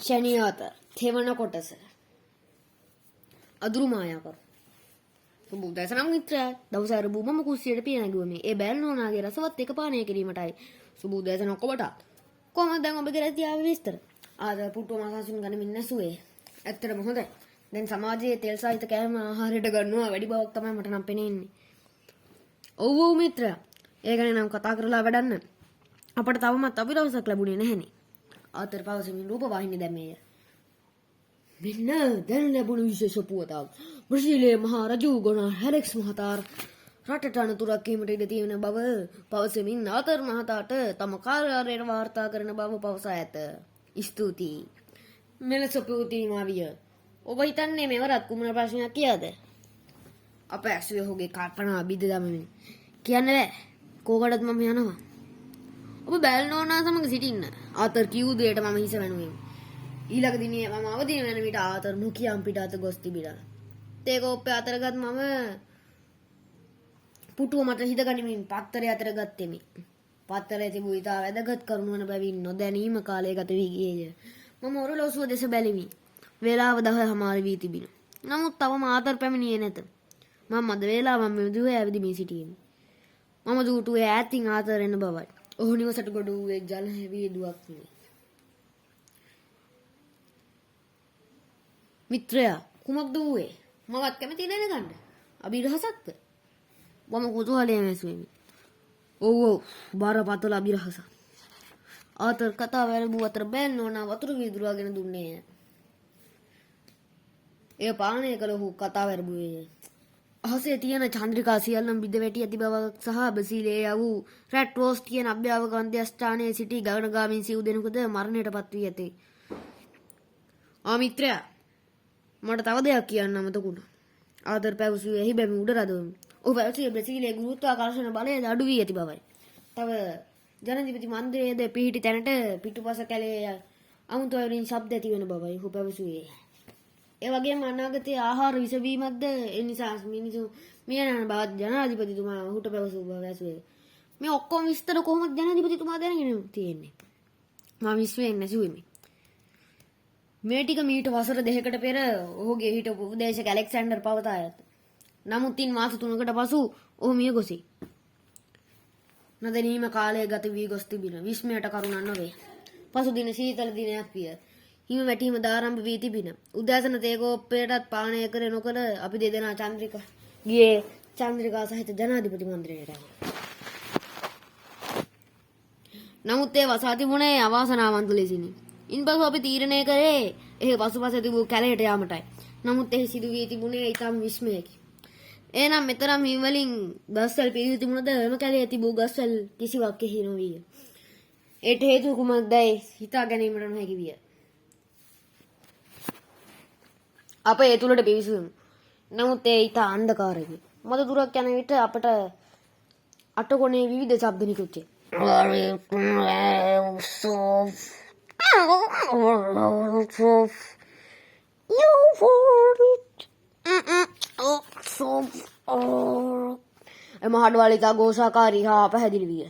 ශනියාත තෙවන කොටස අදුරු මායාකරු සුබෝදෑසන මිත්‍රයා දවස අරබු මම කුස්සියට පිය නැගුවේ ඒ බෑල් නෝනාගේ රසවත් එක පානය කිරීමටයි සුබෝදෑසන ඔක්කොමට කොහොමද දැන් ඔබගේ රැකියාව විස්තර ආද පුටුව මාසාසුන් ගනිමින් නැසුවේ ඇත්තටම හොඳයි දැන් සමාජයේ තෙල් සහිත කෑම ආහාරයට ගන්නවා වැඩි බවක් තමයි මට නම් පෙනෙන්නේ ඔව් ඔව් මිත්‍රයා ඒ ගැන නම් කතා කරලා වැඩන්න අපට තවමත් අපි දවසක් ලැබුණේ නැහැනේ ආතර පවසමින් රූපවාහිනිය දැම්මේය මෙන්න දැන් ලැබුණු විශේෂ පුවතක් බ්‍රසීලයේ මහා රජු ගොනා හැලෙක්ස් මහතා රටට අනතුරක් වීමට ඉඩ තියෙන බව පවසමින් ආතර මහතාට තම කාර්යාලයට වාර්තා කරන බව පවසා ඇත ස්තුතියි මෙලෙස පුවතින් ආවිය ඔබ හිතන්නේ මෙවරත් කුමන ප්‍රශ්නයක් කියද අප ඇසුවේ ඔහුගේ කල්පනා බිඳ දමමින් කියන්නේ බෑ කෝකටත් මම යනවා ඔබ බෑල් නෝනා සමග සිටින්න ආතර කිව් දෙයට මම හිස වැනුවෙමි ඊළඟ දිනේ මම අවදින වෙන විට ආතර නොකියම් පිට අත ගොස් තිබිලා තේ කෝප්පේ අතරගත් මම පුටුව මත හිත ගනිමින් පත්තරය අතර ගත්තෙමි පත්තරයේ තිබූ ඉතා වැදගත් කරුණු වන බැවින් නොදැනීම කාලය ගත වී ගියේය මම ඔරලෝසුව දෙස බැලිමි වේලාව 10:00 වී තිබිණ නමුත් තවම ආතර පැමිණියේ නැත මම මද වේලාවම මෙදුවේ ඇවිදිමින් සිටියෙමි මම දුටුවේ ඈතින් ආතර එන බවයි ඔහු නිවසට ගොඩ වූයේ ජල හැවී දුවක් නෙමෙයි මිත්‍රයා කුමක්ද වූයේ මවත් කැමති දැනගන්න අභිරහසක්ද මම කුතුහලයෙන් ඇසුවෙමි ඔව් ඔව් බරපතල අභිරහසක් ආතර කතාව වැළඹු අතර බෑල් නෝනා වතුර වීදුරුවාගෙන දුන්නේය එය පානය කළ ඔහු කතාව වැළඹුවේය අහසේ තියෙන චන්ද්‍රිකා සියල්ලම බිඳ වැටි ඇති බවක් සහ බ්‍රසීලයේ වූ රැට් රෝස් කියන අභ්‍යවකාන්ත ස්ථානයේ සිටි ගගනගාමීන් සිව් දෙනෙකුද මරණයට පත් වී ඇතේ ආ මිත්‍රයා මට තව දෙයක් කියන්න අමතකුණා ආතර පැවසුවේ එහි බැමි උඩ රදවමි ඔහු පැවසුවේ බ්‍රසීලයේ ගුරුත්වාකර්ෂණ බලය අඩු වී ඇති බවයි තව ජනාධිපති මන්දිරයේද පිහිටි තැනට පිටුපස කැලේ අමුතුවරින් ශබ්ද ඇති වෙන බවයි ඔහු පැවසුවේ ඒ වගේම අනාගතයේ ආහාර විසවීමක්ද ඒ නිසා මිනිසු මිය යන බව ජනාධිපතිතුමා ඔහුට පැවසු බව ඇසුවේ මේ ඔක්කොම විස්තර කොහොමද ජනාධිපතිතුමා දැනගෙන තියෙන්නේ මම විශ්වයෙන් නැසුවෙමි මේ ටික මීට වසර 2කට පෙර ඔහුගේ හිටපු උපදේශක ඇලෙක්සැන්ඩර් පවතා ඇත. නමුත් ඉන් මාස 3කට පසු ඔහු මිය ගොසී. නොදැනීම කාලය ගත වී ගොස් තිබින විස්මයට කරුණක් නොවේ. පසු දින සීතල දිනයක් විය. හිම වැටීම දාරම්භ වී තිබින. උදෑසන තේ කෝප්පයටත් පානය කර නොකර අපි දෙදෙනා චන්ද්‍රිකා සහිත ජනාධිපති මන්දිරයට ආවා. නමුත් ඒ වසා තිබුණේ අවාසනාවන්ත ලෙසිනි. ඉන්පසු අපි තීරණය කරේ එහි පසුපස තිබූ කැලයට යාමටයි. නමුත් එහි සිදු වී තිබුණේ ඊටම විස්මයකි. එනම් මෙතරම් හිම වලින් ගස්වැල් පිරී තිබුණද එම කැලේ තිබූ ගස්වැල් කිසිවක් එහි නොවිය. ඒට හේතුව කුමක්දයි හිතා ගැනීමට නොහැකි විය. අප ඒ තුලට පිවිසුවෙමු. නමුත් ඒ ඊට අන්ධකාරයි. මද දුරක් යන විට අපට අටකොණේ විවිධ ශබ්ද නිකුත්ය. එම හඩවල ඉතා ഘോഷාකාරී හා පැහැදිලි විය.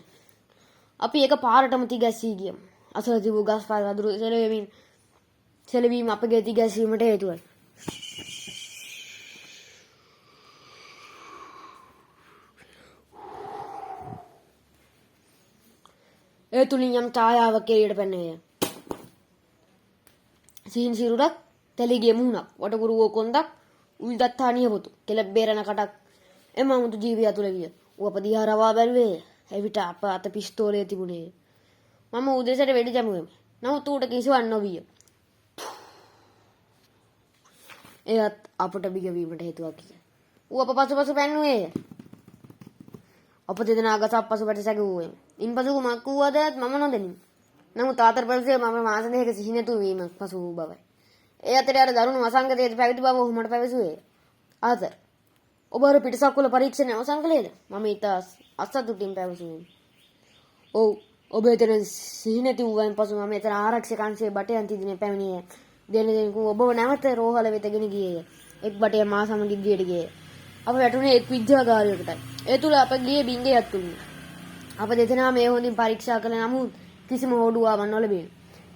අපි එක පාරටම තිගැස්සී ගියමු. අසල තිබූ ගස් පාර අදුරු සෙලවීම අපගේ තිගැස්සීමට හේතුවයි. ඒ තුලින් යම් ඡායාවක් එළියට පැනේය. සිහින් සිරුරක්, තැලිගේ මුහුණක්, වටකුරුවෝ කොන්දක්, උල්දත් හානිය පොතු, කෙලබ් බේරන කටක් එම අමුතු ජීවිය තුල විය. ඌ අප දිහා රවා බැලුවේ. එවිට අප අත පිස්තෝලය තිබුණේ. මම උදේසට වෙඩි දැමුවෙමි. නමුත් ඌට කිසිවක් නොවිය. එයත් අපට බිගවීමට හේතුවක් කිය. ඌ අප පසුපස පැන්නුවේය. අප දෙදෙනා ගසක් පසුපට සැගවුවෙමු. ඉන්පසු කුමක් වූවදත් මම නොදනිමි. නමුත් ආතර පරිසරයේ මම මාස දෙකක සිහි නැතුව වීමක් පසු වූ බවයි. ඒ අතරේ අර දරුණු අසංගතයේ පැවිදි බව ඔහු මට පැවසුවේ. ආතර ඔබ අර පිටසක්වල පරීක්ෂණය අවසන් කළේද? මම ඊට අසතුටින් පැවසුවෙමි. ඔව් ඔබ එතන සිහි නැති වූවන් පසු මම එතන ආරක්ෂක අංශයේ බටයන් තිදිනේ පැමිණියේ. දෙනෙකු ඔබව නැවත රෝහල වෙත ගෙන ගියේය. එක් බටය මා සමග ඉදිරියට ගියේය. අප වැටුනේ එක් විද්‍යාගාරයකටයි. ඒ තුල අප ගියේ බිංගයක් තුලින්. අප දෙදෙනා මේ හොඳින් පරීක්ෂා කළ නමුත් කිසිම හොඩුවාවක් නොලැබිණි.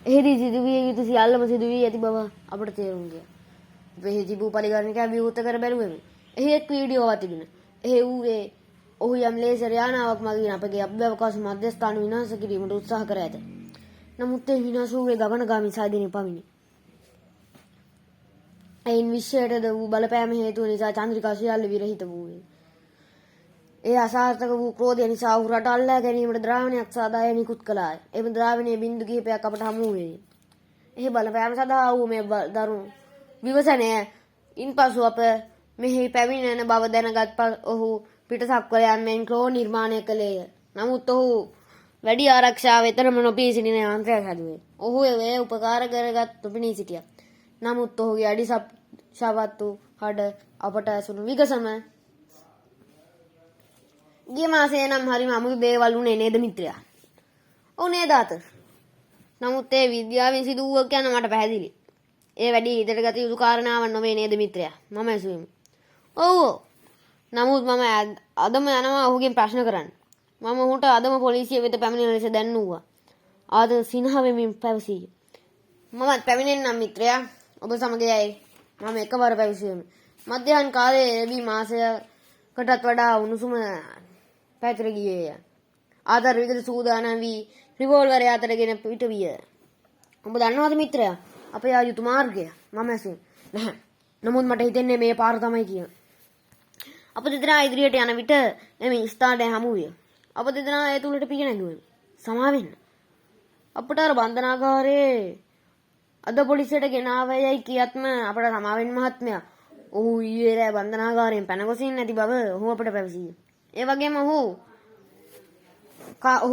එහිදී සිදුවිය යුතු සියල්ලම සිදුවී ඇති බව අපට තේරුම් ගියා. වෙහි තිබූ පරිගණකයන් විවෘත කර බැලුවෙමු. එහි එක් වීඩියෝවක් තිබුණා. එහි වූයේ ඔහු යම් ලේසර් යානාවක් මගින් අපගේ අභ්‍යවකාශ මධ්‍යස්ථාන විනාශ කිරීමට උත්සාහ කර ඇත. නමුත් ඒ විනාශ වූයේ ගගනගාමී සාධනෙ පමිණි. එයින් විශ්වයටද වූ බලපෑම හේතුව නිසා චන්ද්‍රිකා සියල්ල විරහිත වූයේ. ඒ අසාර්ථක වූ ක්‍රෝධය නිසා ඔහු රට අල්ලා ගැනීමට ද්‍රාවණයක් සාදාය නිකුත් කළාය. එම ද්‍රාවණයේ බින්දු කිහිපයක් අපට හමු වූයේ. එහි බලපෑම සඳහා වූ මේ දරුණු විවසනය ඉන්පසු අප මෙහි පැමිණෙන බව දැනගත් ඔහු පිටසක්වලයන් මෙන් ක්‍රෝ නිර්මාණය කළේය. නමුත් ඔහු වැඩි ආරක්ෂාව එතරම් නොපී සිටින යන්ත්‍රයක් හැදුවේ. ඔහු ඒ උපකාර කරගත් නොපෙනී සිටියා. නමුත් ඔහුගේ අඩි ශවත්තු හඩ අපට ඇසුණු විගසම ගිය මාසයේ නම් හරිම අමුතු දේවල් වුණේ නේද මිත්‍රයා? ඔව් නේද ආතර්? නමුත් ඒ විද්‍යාවෙන් සිදු වූ කියන මට පැහැදිලි. ඒ වැඩි ඉදිරියට ගත යුතු කාරණාවක් නොවේ නේද මිත්‍රයා? මම ඇසුවෙමි. ඔව්. නමුත් මම අදම යනවා ඔහුගෙන් ප්‍රශ්න කරන්න. මම ඔහුට අදම පොලිසිය වෙත පැමිණෙන ලෙස දැන්වුවා. ආතර් සිනහ වෙමින් පැවසීය. මමත් පැමිණෙන්නම් මිත්‍රයා. ඔබ සමග යයි. මම එකවර පැවසුවෙමි. මධ්‍යහන් කාලයේ ලැබී මාසයකටත් වඩා උණුසුම පැතිර ගියේය. ආතර් විකට සූදානම් වී රිවෝල්වරය අතරගෙන පිට විය. ඔබ දන්නවද මිත්‍රයා? අපේ ආ යුතු මාර්ගය? මම ඇසුවේ. නැහැ. නමුත් මට හිතෙන්නේ මේ පාර තමයි කියන. අප දෙදෙනා ඉදිරියට යන විට එමි ස්ථානයේ හමු විය. අප දෙදෙනා ඒ තුලට පිට නැගුවෙමු. සමාවෙන්න. අපට අර බන්ධනාගාරයේ අද පොලිසියට ගෙනාවයයි කියත්ම අපට සමාවෙන්න මහත්මයා. ඔහු ඊයේ රෑ බන්ධනාගාරයෙන් පැන ගොසින් නැති බව ඔහු අපට පැවසිය. ඒ වගේම ඔහු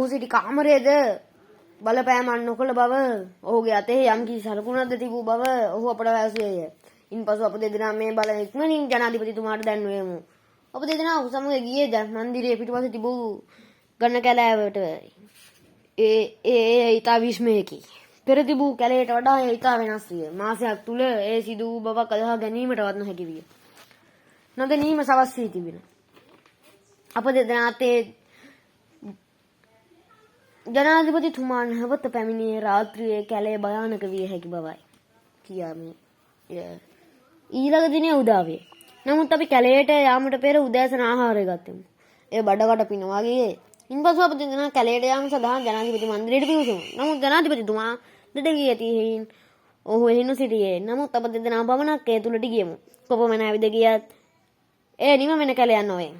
සිටි කාමරයේද බලපෑම නොකළ බව, ඔහුගේ අතේ යම් කිසි සලකුණක්ද තිබූ බව ඔහු අපට පැවසුවේය. ඉන්පසු අප දෙදෙනා මේ බල ඉක්මනින් ජනාධිපතිතුමාට දැන්වෙමු. අප දෙදෙනා ඔහු සමග ගියේ මන්දිරයේ පිටුපස තිබූ ගන්න කැලෑවට. ඒ ඊට විශ්මයකි. පෙර තිබූ කැලයට වඩා ඒ ඊට වෙනස් විය. මාසයක් තුල ඒ සිදු වූ බවක් අදහා ගැනීමටවත් නොහැකි විය. නොදැනීම සවස් වී තිබෙනවා. අප දෙදෙනාත් ජනාධිපතිතුමා නැවත පැමිණියේ රාත්‍රියේ කැලේ භයානක විය හැකි බවයි කියාමි. ඊළඟ දිනේ උදා වේ. නමුත් අපි කැලේට යාමට පෙර උදෑසන ආහාරය ගත්තෙමු. ඒ බඩකට පිනවා ගියේ. ඉන්පසු අප දෙදෙනා කැලේට යාම සඳහා ජනාධිපති මන්දිරයට පිවිසුමු. නමුත් ජනාධිපතිතුමා දෙඩ ගිය ඇතිහින් ඔහු එහි නොසිටියේ. නමුත් අප දෙදෙනා පමණක් ඒ තුලට ගියෙමු. කොපමණ ඇවිද ගියත් ඒ නිම වෙන කැලයක් නොවේ.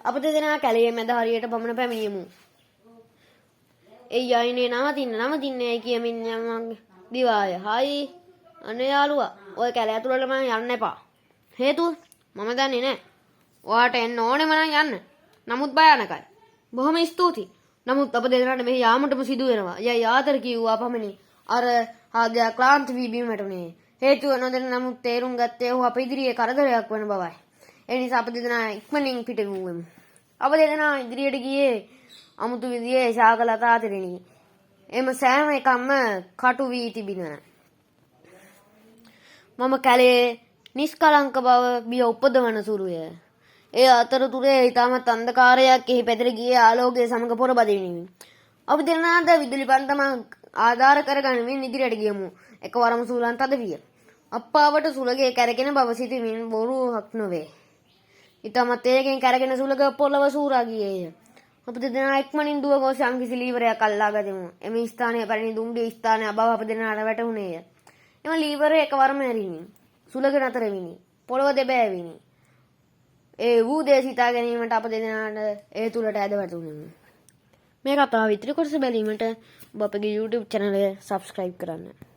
අප දෙදෙනා කැලේ මැද හරියට පමණ පැමිණියෙමු. ඒ යයිනේ නවතින්නේ කියමින් යමක් දිවාය. හයි අනේ යාළුවා, ඔය කැලේ ඇතුළටම යන්න එපා. හේතුව මම දන්නේ නැහැ. ඔයාට එන්න ඕනෙම නම් යන්න. නමුත් භයානකයි. බොහොම ස්තුතියි. නමුත් අප දෙදෙනාට මෙහි යාමටම සිදු වෙනවා. යයි ආතර කිව්වා පමණි. අර ආග්‍යා ක්ලාන්ත වී බිමට උනේ. හේතුව නොදැන නමුත් තේරුම් ගත්තේ ඔහු අප ඉදිරියේ කරදරයක් වන බවයි. ඒ නිසා අප දෙදෙනා ඉක්මනින් පිට වූවෙමු. අප දෙදෙනා ඉදිරියට ගියේ අමුතු විදියේ ශාකලතා අතරිනි. එම සෑම එකක්ම කටු වී තිබින. මම කැලේ නිෂ්කලංක බව බිය උපදවන සුළුය. ඒ අතරතුරේ ඊටමත් අන්ධකාරයක් එහි පැතිර ගියේ ආලෝකයේ සමග පොරබදිනිමි. අපි දෙන්නාද විදුලි පන්දම ආධාර කරගනිමින් ඉදිරියට ගියමු. එකවරම සූලන් තද විය. අප්පාවට සුලගේ කැරගෙන බව සිතමින් බොරුවක් නොවේ. ඊටමත් ඒකෙන් කැරගෙන සුලග පොළව සූරා ගියේය. අප දෙදෙනා ඉක්මනින් දුව ගොස් යම් කිසි ලීවරයක් අල්ලා ගතිමු. එම ස්ථානයේ පැරණි දුම්රිය ස්ථානය අබව අප දෙදෙනාට වැටහුණේය. එම ලීවරය එකවරම ඇරිනි. සුලග නතර විනි. පොළව දෙබෑවිනි. ඒ වූ දේ සිතා ගැනීමට අප දෙදෙනාට ඒ තුලට ඇද වැටුණෙමු. මේ කතාව ඉදිරි කොටස බැලීමට ඔබ අපගේ YouTube channel එක subscribe කරන්න.